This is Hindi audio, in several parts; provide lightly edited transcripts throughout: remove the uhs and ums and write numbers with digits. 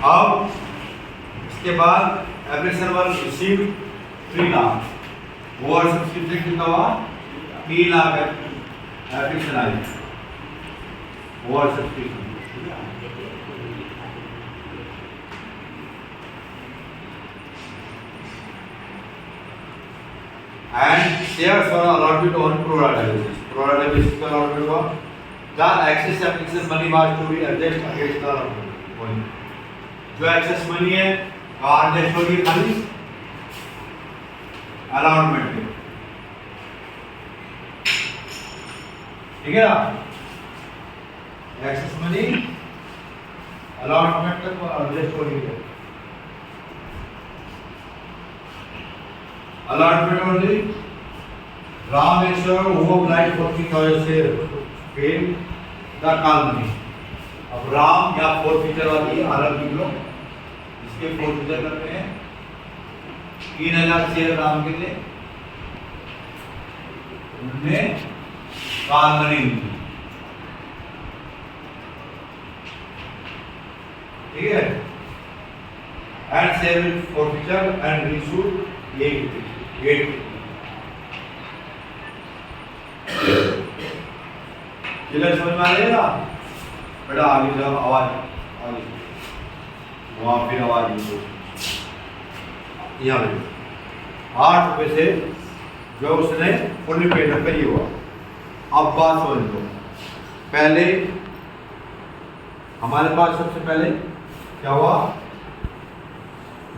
अब इसके बाद application one receive 3 lakh, over subscription कितना हुआ 3 lakh application I over subscription. And shares are allotted on pro rata basis. Pro rata basis का allotment हुआ। The excess application money was to be adjusted against the money. जो excess money है कहाँ adjust होगी खाली allotment में, ठीक है ना? excess money allotment तक adjust होगी। Allotment only. Ram and Shah who applied 40,000 shares paid the call money. अब राम या forfeiture वाली आरएल की लोग इसके forfeiture करते हैं 3,000 शेयर राम के लिए, उनने call money दी, ठीक है? And share forfeiture and reissued 8 समझ में आ रहेगा बेटा? आगे जाओ, आवाज आगे वहां फिर आवाज यहाँ 8 रुपए से जो उसने फुल्ली पेड पे ये हुआ। अब बात समझ लो, पहले हमारे पास सबसे पहले क्या हुआ,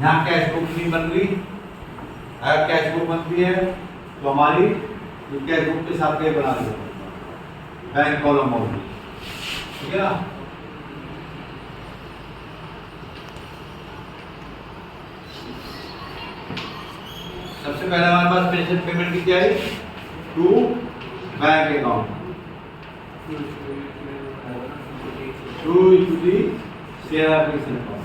यहाँ कैश बुक नहीं बन रही, अगर कैश बुक बनती है तो हमारी कैश बुक के साथ बना दें बैंक कॉलम होगी, ठीक है ना? सबसे पहले हमारे पास पेंशन पेमेंट कितनी आई to bank account, to equity share application account.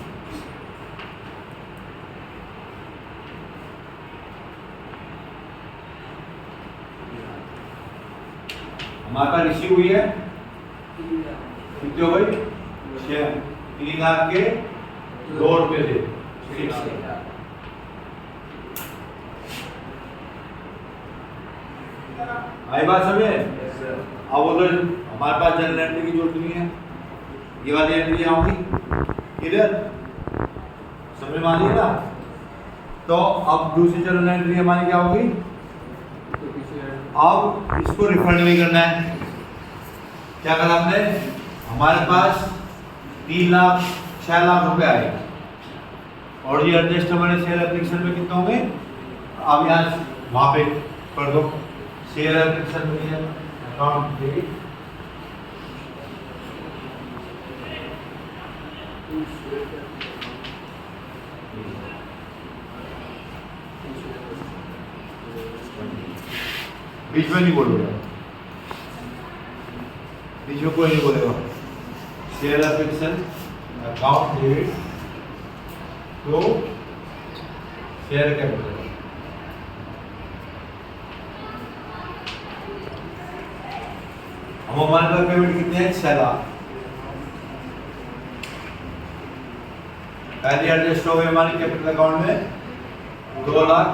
हमारे पास रिसीव हुई है कितने हो गई 3 लाख के 2 रुपए थे 6 आई बात समझे? अब उधर हमारे पास जनरल एंट्री की जरूरत नहीं है, ये वाली एंट्री आऊंगी इधर, समझ में आ रही है ना? तो अब दूसरी जनरल एंट्री हमारी क्या होगी, अब इसको रिफंड भी करना है। क्या करा हमने, हमारे पास 3 लाख 6 लाख रुपए आए और ये एडजस्ट हमारे शेयर एप्लीकेशन में कितने होंगे, अब यहाँ वहां पे कर दो शेयर एप्लीकेशन में अकाउंट डेबिट बीच में नहीं बोलूंगा, बीच में कोई नहीं बोलेगा। शेयर एप्लीकेशन अकाउंट डेबिट तो शेयर कैपिटल, हम हमारे पास पेमेंट कितने हैं 6 लाख, पहले एडजस्ट हो गए हमारी कैपिटल अकाउंट में 2 लाख,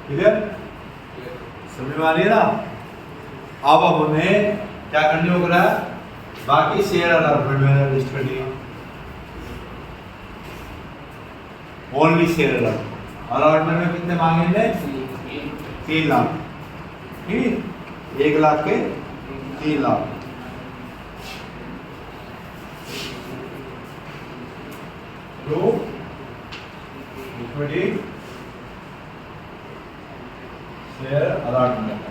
ठीक है? समझ में आ रही है ना? अब हमें क्या करनी होगा, बाकी शेयर अलॉटमेंट में लिस्ट कर दिया, ओनली शेयर अलॉटमेंट में कितने मांगेंगे 3 लाख, ठीक, 1 लाख के 3 लाख, तो इक्विटी शेयर अलॉटमेंट,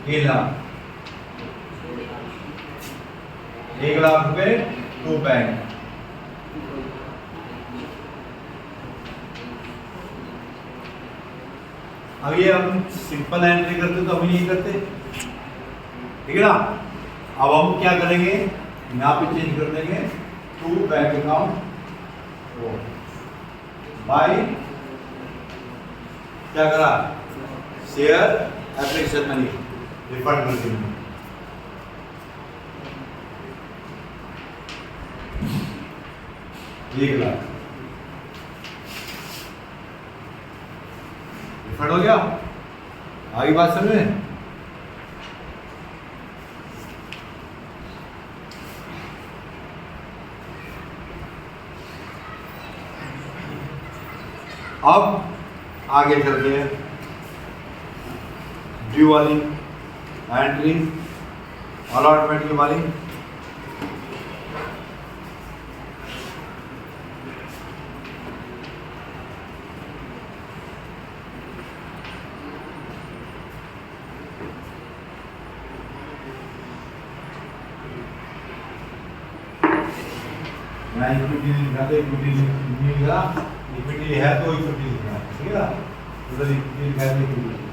ये लाख 1 लाख रुपए टू बैंक, अब ये हम सिंपल एंट्री करते तो हम यही करते, ठीक है ना? अब हम क्या करेंगे, यहाँ पे चेंज कर देंगे टू बैंक अकाउंट बाय क्या करा शेयर एप्लीकेशन मनी रिफंड करती हूँ। $1 लाख रिफंड हो गया। आगे बात समझे। अब आगे चलते हैं ड्यू वाली एंट्री, अलॉटमेंट की वाली। इक्विटी दिखाते, इक्विटी नहीं लिखा, इक्विटी है तो इक्विटी लिखना है, ठीक है ना। उधर इक्विटी लिखा है, इक्विटी लिखना है।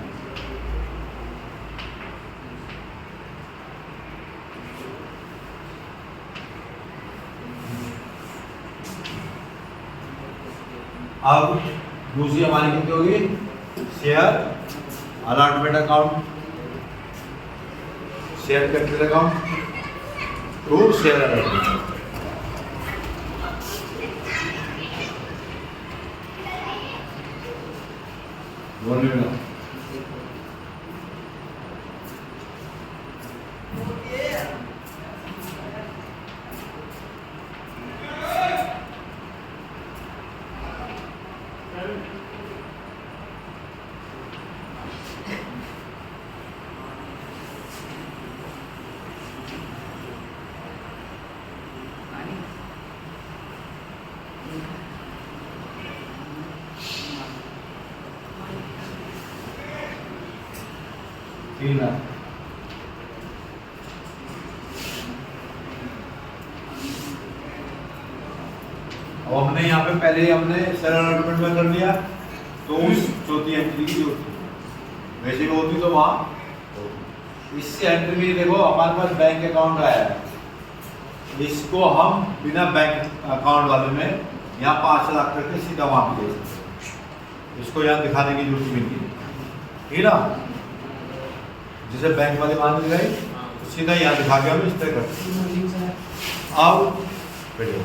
अब दूसरी हमारी कितनी होगी, share allotment account, share capital account to share allotment. बोलिएगा $3 लाख। अब हमने यहाँ पे पहले ही हमने शेयर अलॉटमेंट में कर दिया, तो उस चौथी एंट्री की जरूरत थी। वैसे भी होती तो वहाँ इससे एंट्री में देखो हमारे पास बैंक अकाउंट आया है, इसको हम बिना बैंक अकाउंट वाले में यहाँ 5 लाख करके सीधा वहाँ पे दे सकते हैं। इसको यहाँ दिखाने की जरूरत नहीं है, ठीक ना। जैसे बैंक वाले मान गए तो सीधा यहाँ दिखा के हम इस तरह करते हैं। अब बैठो,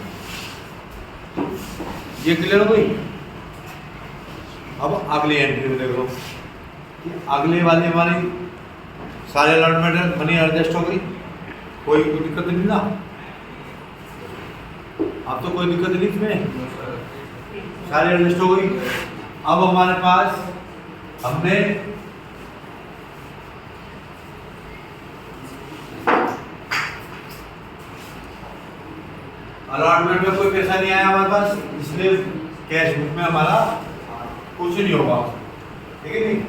ये क्लियर हो गई। अब अगली एंट्री में देखो कि अगले वाली हमारी सारे अलॉटमेंट मनी एडजस्ट हो गई, कोई दिक्कत नहीं ना। अब तो कोई दिक्कत नहीं इसमें, सारी एडजस्ट हो गई। अब हमारे पास हमने अलॉटमेंट में कोई पैसा नहीं आया हमारे पास, इसलिए कैश बुक में हमारा कुछ नहीं होगा, ठीक है नहीं।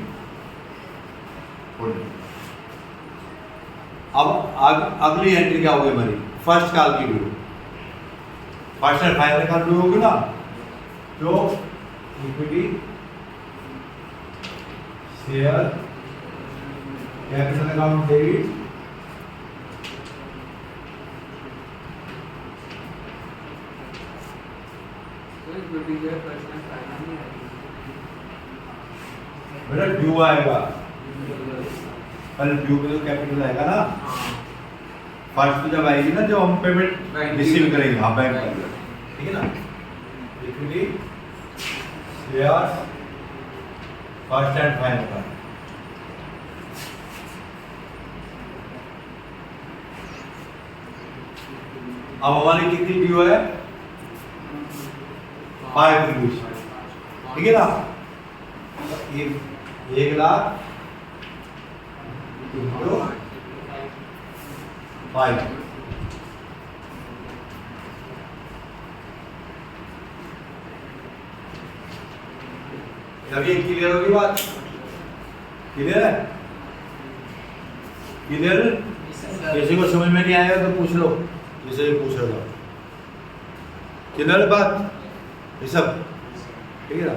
अब अगली एंट्री क्या होगी हमारी, फर्स्ट कॉल की due, first and final call due होगी ना। तो equity share capital account debit बेटा ड्यू आएगा, पहले ड्यू में तो कैपिटल आएगा ना। फर्स्ट तो जब आएगी ना जब हम पेमेंट रिसीव करेंगे, हाँ बैंक में, ठीक है ना। Equity share first and final का। अब हमारी कितनी ड्यू है, 5 रुपीज, ठीक है ना। 1 लाख 5। अभी क्लियर होगी बात, क्लियर है, क्लियर। किसी को समझ में नहीं आएगा तो पूछ लो, जैसे पूछ रहे हो, क्लियर बात ये सब, ठीक है ना।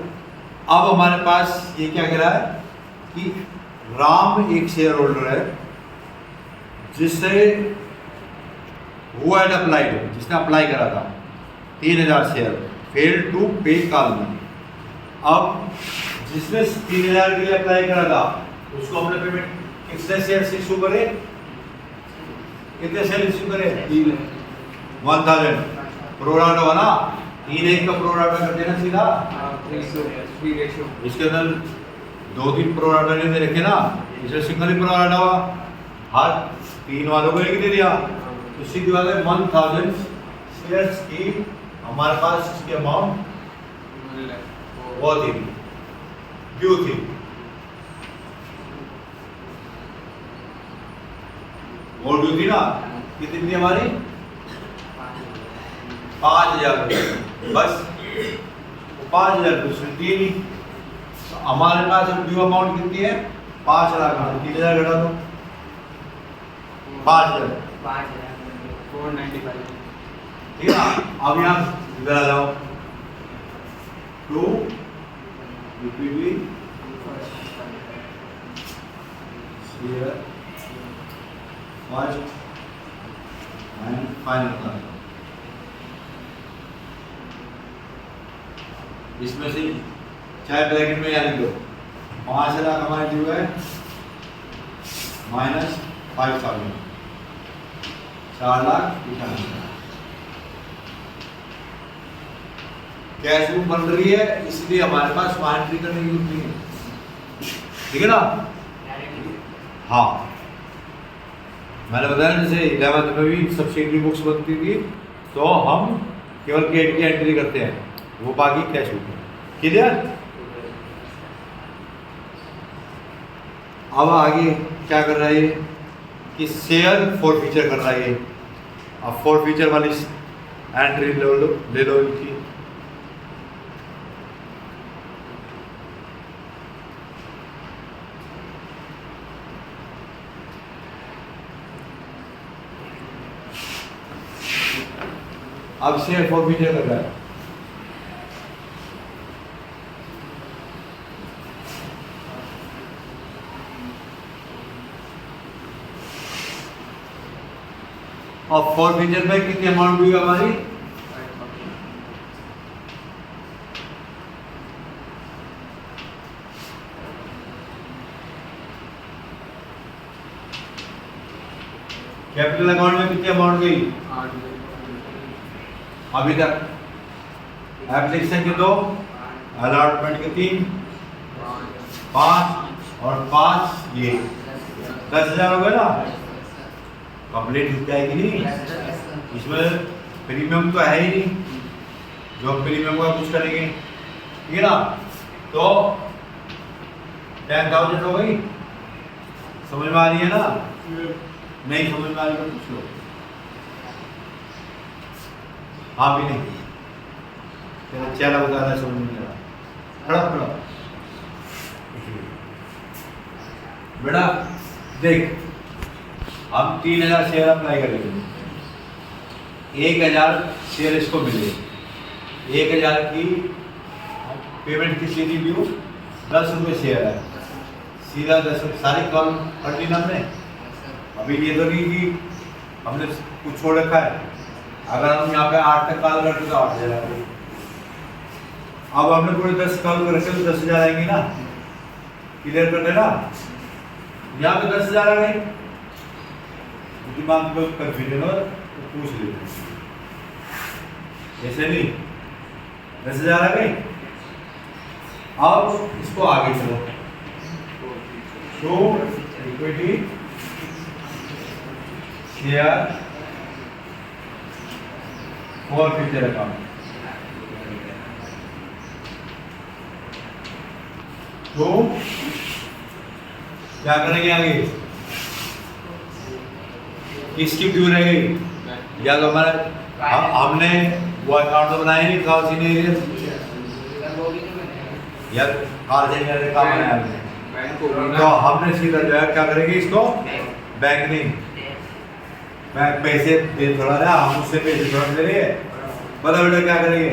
अब हमारे पास ये क्या कह रहा है कि राम एक शेयर होल्डर है जिससे हुआ एड अप्लाइड, जिसने अप्लाई करा था 3000 शेयर, फेल टू पे कॉल मनी। अब जिसने 3000 के लिए अप्लाई करा था उसको हमने पेमेंट कितने शेयर इशू करे, कितने शेयर इशू करे, 1000 प्रोराटा हुआ ना, 3:1 का प्रोराटा कर देना सीधा। इसके अंदर 2-3 प्रोराटा नहीं दे रखे ना, इसलिए सिंगल ही प्रोराटा हुआ, हर 3 वालों को एक दे दिया। तो सीधी बात है 1000 शेयर्स की हमारे पास इसकी अमाउंट वो थी, ड्यू थी। वो ड्यू थी ना, कितनी थी हमारी, 5000 रुपये, बस 5000 रुपये सुनती ही नहीं। तो हमारे पास ड्यू अमाउंट कितनी है, 5 लाख, 3000 घटा दो, 5000, 495। ठीक है। अब यहाँ इधर आ जाओ, 2 equity share first and final का, इसमें से चाहे ब्रैकेट में या लिख दो, 5 लाख हमारे ड्यू है माइनस 5000, 4,98,000। कैश बुक बन रही है, इसलिए हमारे पास वहां एंट्री करने की जरूरत नहीं है, ठीक है ना। हाँ, मैंने बताया जैसे 11th में भी सब्सिडी बुक्स बनती थी, तो हम केवल गेट की एंट्री करते हैं, वो बाकी कैश बुक है, क्लियर। अब आगे क्या कर रहा है ये कि शेयर फॉर फीचर कर रहा है ये। अब फॉर फीचर वाली एंट्री ले लो इनकी, अब शेयर फॉर फीचर कर रहा है। और फॉर फीचर में कितनी अमाउंट हुई हमारी, कैपिटल अकाउंट में कितनी अमाउंट गई, अभी तक एप्लीकेशन के 2, अलॉटमेंट के 3, 5 और 5 ये 10,000 हो गए ना, कंप्लीट हो जाएगी नहीं। इसमें प्रीमियम तो है ही नहीं, जो प्रीमियम का कुछ करेंगे, ठीक है ना। तो 10,000 हो गई, समझ में आ रही है ना, नहीं समझ में आ रही तो पूछ लो। हाँ भी नहीं, तेरा चेहरा बता रहा है समझ में नहीं आ रहा, खड़ा खड़ा बेटा देख, हम 3,000 शेयर अप्लाई करेंगे, 1,000 शेयर इसको मिले, 1,000 की पेमेंट की सीधी ड्यू 10 रुपये शेयर है, सीधा 10 सारी कॉल पढ़ ली ना हमने। अभी ये तो नहीं कि हमने कुछ छोड़ रखा है, अगर हम यहाँ पे 8 तक कॉल करते तो 8,000 आएंगे। अब हमने पूरे 10 कॉल कर रखे तो 10,000 आएंगे ना, क्लियर कर देना। यहाँ पे 10,000 आ गए, दिमाग में कंफ्यूजन हो तो पूछ लेते, ऐसे नहीं 10,000 आ गए। अब इसको आगे चलो, show equity share for future account, तो क्या करेंगे आगे, किसकी ड्यू रह गई, या तो हमारे हमने वो अकाउंट तो बनाया नहीं था उसी ने, या कार जाएंगे काम बनाया हमने, तो हमने सीधा जो है क्या करेंगे, इसको बैंक नहीं, बैंक पैसे दे थोड़ा रहा, हम उससे पैसे थोड़ा ले रहे, बता बेटा क्या करेंगे,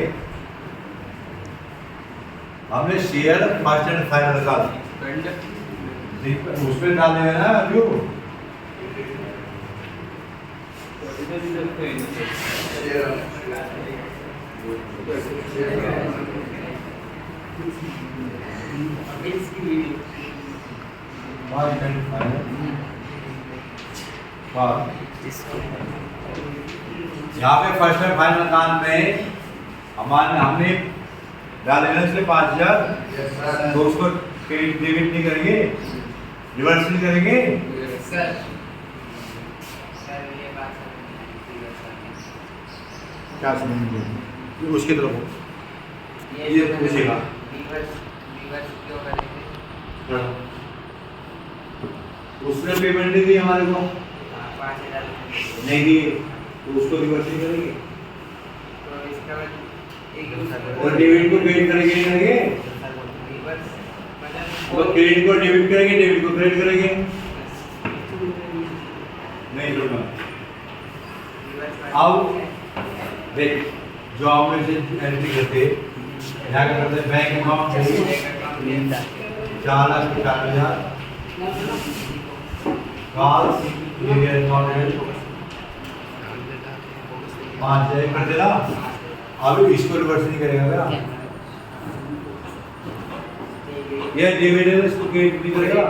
हमने शेयर फर्स्ट एंड फाइनल का उसमें डाल देंगे ना ड्यू, यहाँ पे फर्स्ट एंड फाइनल काम में हमने डाल देना इसलिए 5,000 तो उसको डेबिट नहीं करेंगे, रिवर्स नहीं करेंगे। क्या समझेंगे उसकी तरफ ये पूछेगा उसने पेमेंट नहीं दी हमारे को, नहीं दी तो उसको रिवर्स नहीं करेंगे और डेबिट को क्रेडिट करेंगे वो क्रेडिट को डेबिट करेंगे, डेबिट को क्रेडिट करेंगे नहीं जोड़ना। अब देख जो आप में से एंट्री करते यहाँ क्या करते बैंक अकाउंट 4,50,000 कॉल्स ये अकाउंट 5,000 कर देना। अब इसको रिवर्स नहीं करेगा क्या, ये डिविडेंड इसको क्रेडिट नहीं करेगा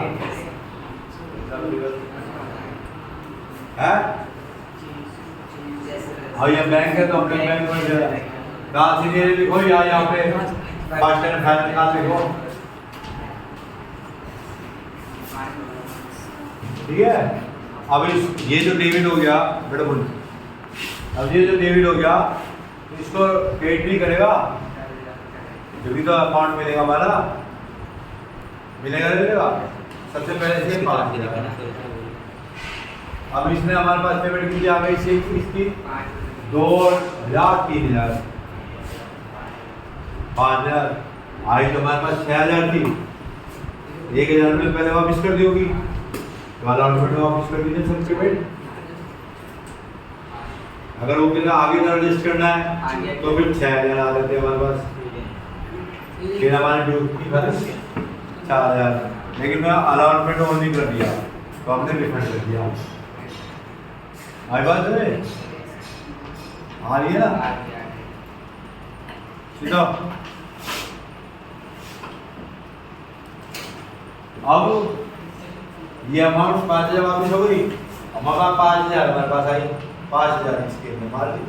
है। और ये बैंक है तो अपने बैंक में कहाँ से ये लिखो या यहाँ पे फर्स्ट एंड फाइनल कहाँ लिखो, ठीक है। अब ये जो डेबिट हो गया बेटा बोल, अब ये जो डेबिट हो गया इसको क्रेडिट नहीं करेगा, जो भी तो अकाउंट मिलेगा हमारा मिलेगा सबसे पहले से 5,000। अब इसने हमारे पास पेमेंट की आ गई से इसकी 2,000 3,000 5,000 आई तो हमारे पास 6,000 थी, 1,000 में पहले वापस कर दी होगी तो अलाउंसमेंट वापस कर दीजिए सब पेमेंट। अगर वो बिना आगे एडजस्ट करना है तो फिर 6,000 आ जाते हमारे पास, फिर हमारे ड्यूटी बस 4,000, लेकिन मैं अलाउंसमेंट ऑन नहीं कर दिया तो हमने रिफंड कर दिया। आई बात है आ रही है ना सीधा। अब ये अमाउंट 5,000 वापस हो गई, हमारा 5,000 हमारे पास आई 5,000 इसके अंदर मार दी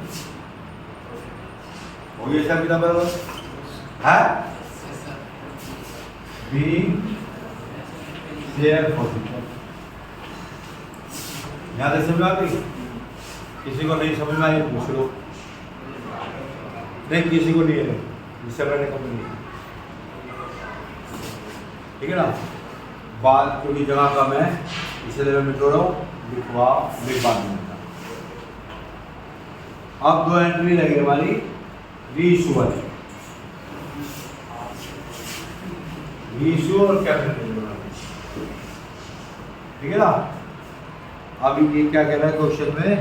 हो गया सब कितना बराबर है बी शेयर यहाँ तक समझ आ गई, किसी को नहीं समझ में आई पूछ लो, नहीं किसी को नहीं है जिससे मैंने कंपनी, ठीक है ना। बात क्योंकि जगह कम है इसलिए मैं मिटो रहा हूँ लिखवा लिखवा दूंगा। अब 2 एंट्री लगी हमारी रीइशू वाली, रीइशू और कैपिटल, ठीक है ना। अब ये क्या कह रहा है क्वेश्चन में,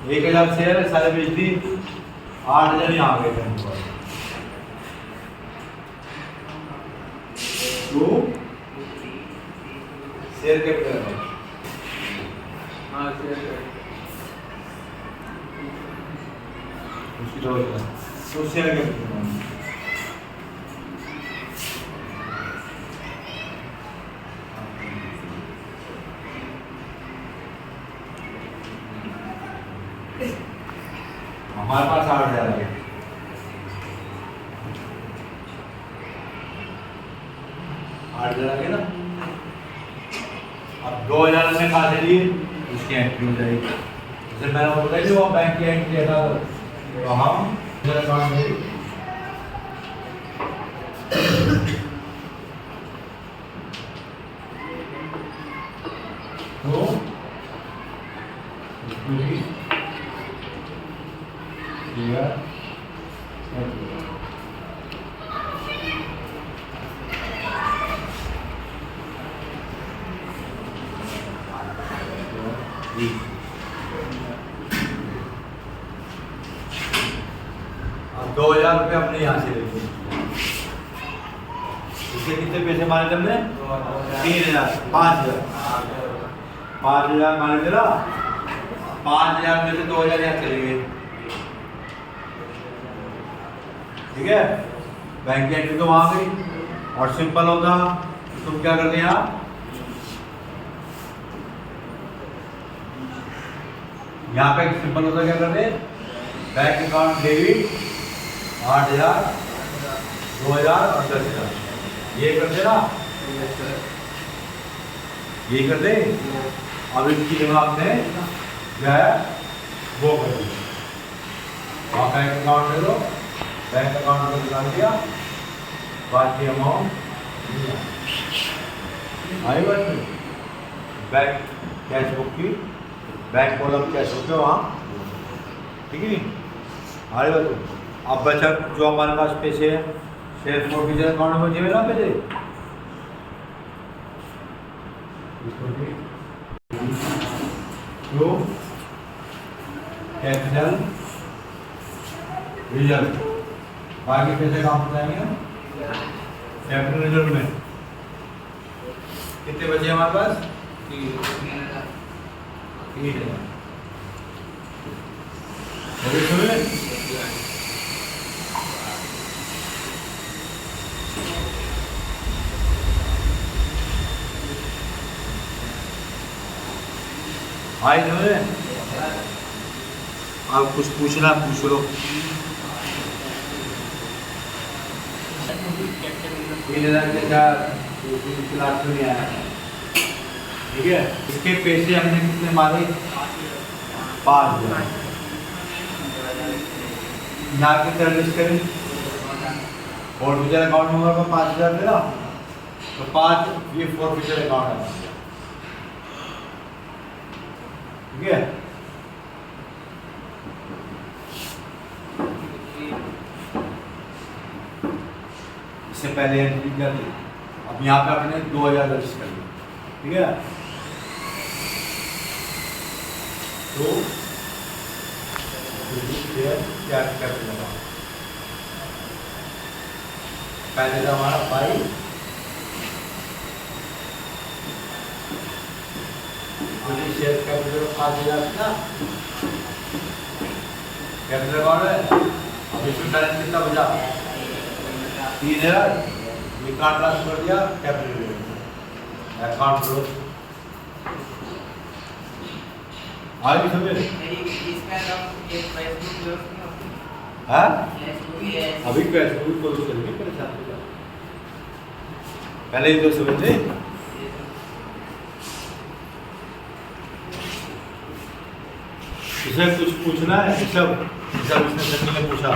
एक 1,000 शेयर सारे बेच दी, 8,000 यहाँ आ गए थे तो शेयर कैपिटल उसकी तो शेयर कैपिटल हमारे पास 8,000 है, 8,000 है ना। अब 2,000 हमने कहा से लिए उसकी एंट्री हो जाएगी, जैसे मैंने वो बताया वो बैंक की एंट्री है तो हम अकाउंट में तो अब 2,000 इससे कितने पैसे माने तुमने? 3000, 5000, 5000 माने थे ना। 5000 में से 2000 यहाँ चले गए, ठीक है। बैंक की एंट्री तो वहां गई, और सिंपल होता तो तुम क्या करते हैं यहाँ पे सिंपल होता क्या करते, बैंक अकाउंट डेबिट 8000, 2000 और 10,000, ये करते ना, ये करते। अब इनकी जगह आपने क्या है वो कर दिया, आप बैंक अकाउंट दे दो, बैंक अकाउंट में निकाल दिया, बाकी अमाउंट आई बात नहीं। बैंक कैश बुक की बैंक कॉलम कैश होते हो वहाँ, ठीक है नहीं। अरे बात अब बचा जो हमारे पास पैसे है शेयर फोर्फिचर अकाउंट में बचे हुए ना पैसे, तो कैपिटल रिजर्व, बाकी पैसे कहाँ पर जाएंगे कैपिटल रिजर्व में। कितने बचे हमारे पास? 3,000। आई समझे? आप कुछ पूछना पूछ लो। 3,000 के साथ क्लास में नहीं आया, ठीक है। इसके पैसे हमने कितने मारे? 5,000। यहाँ की तरह लिस्ट करें, फोर्फिचर अकाउंट नंबर पर 5,000 दे ना, तो 5 ये फोर्फिचर अकाउंट है, ठीक है। इससे पहले एंट्री कर दी, अब यहाँ पे आपने 2,000 दर्ज कर दिया, ठीक है। तो क्या कैपिटल लगा, पहले था हमारा 5, शेयर कैपिटल 5,000 था, कैपिटल कौन है, अब इसमें बैलेंस कितना बचा? 3,000, ये कार्ड ट्रांसफर कर दिया कैपिटल अकाउंट क्लोज। आज भी समझे? हाँ अभी कैसे कोई क्लोज करेंगे, परेशान हो जाओ, पहले ही तो समझे। इसे कुछ पूछना है, सब इसने सभी ने पूछा।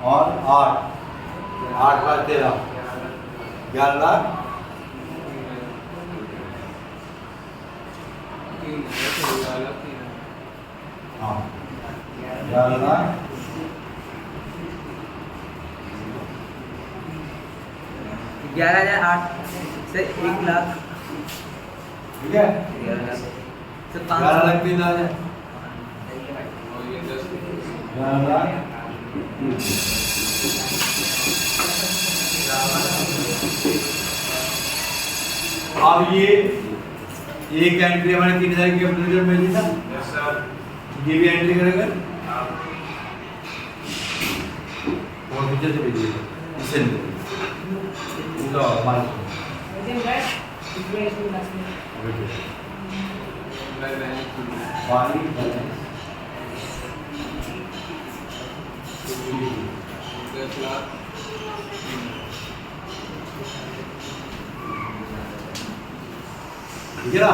और 8 बार 13, 11 लाख। हाँ 11 लाख 11,008 से 1 लाख, ठीक है। 11 लाख से 11 लाख 3,000, 11 लाख। अब ये एक एंट्री हमारे 3,000 की कैपिटल में दी था, ये भी एंट्री करेगा और पीछे से भेजिएगा, इसे पूरा हमारे पानी बैलेंस 10 लाख। ठीक है ना?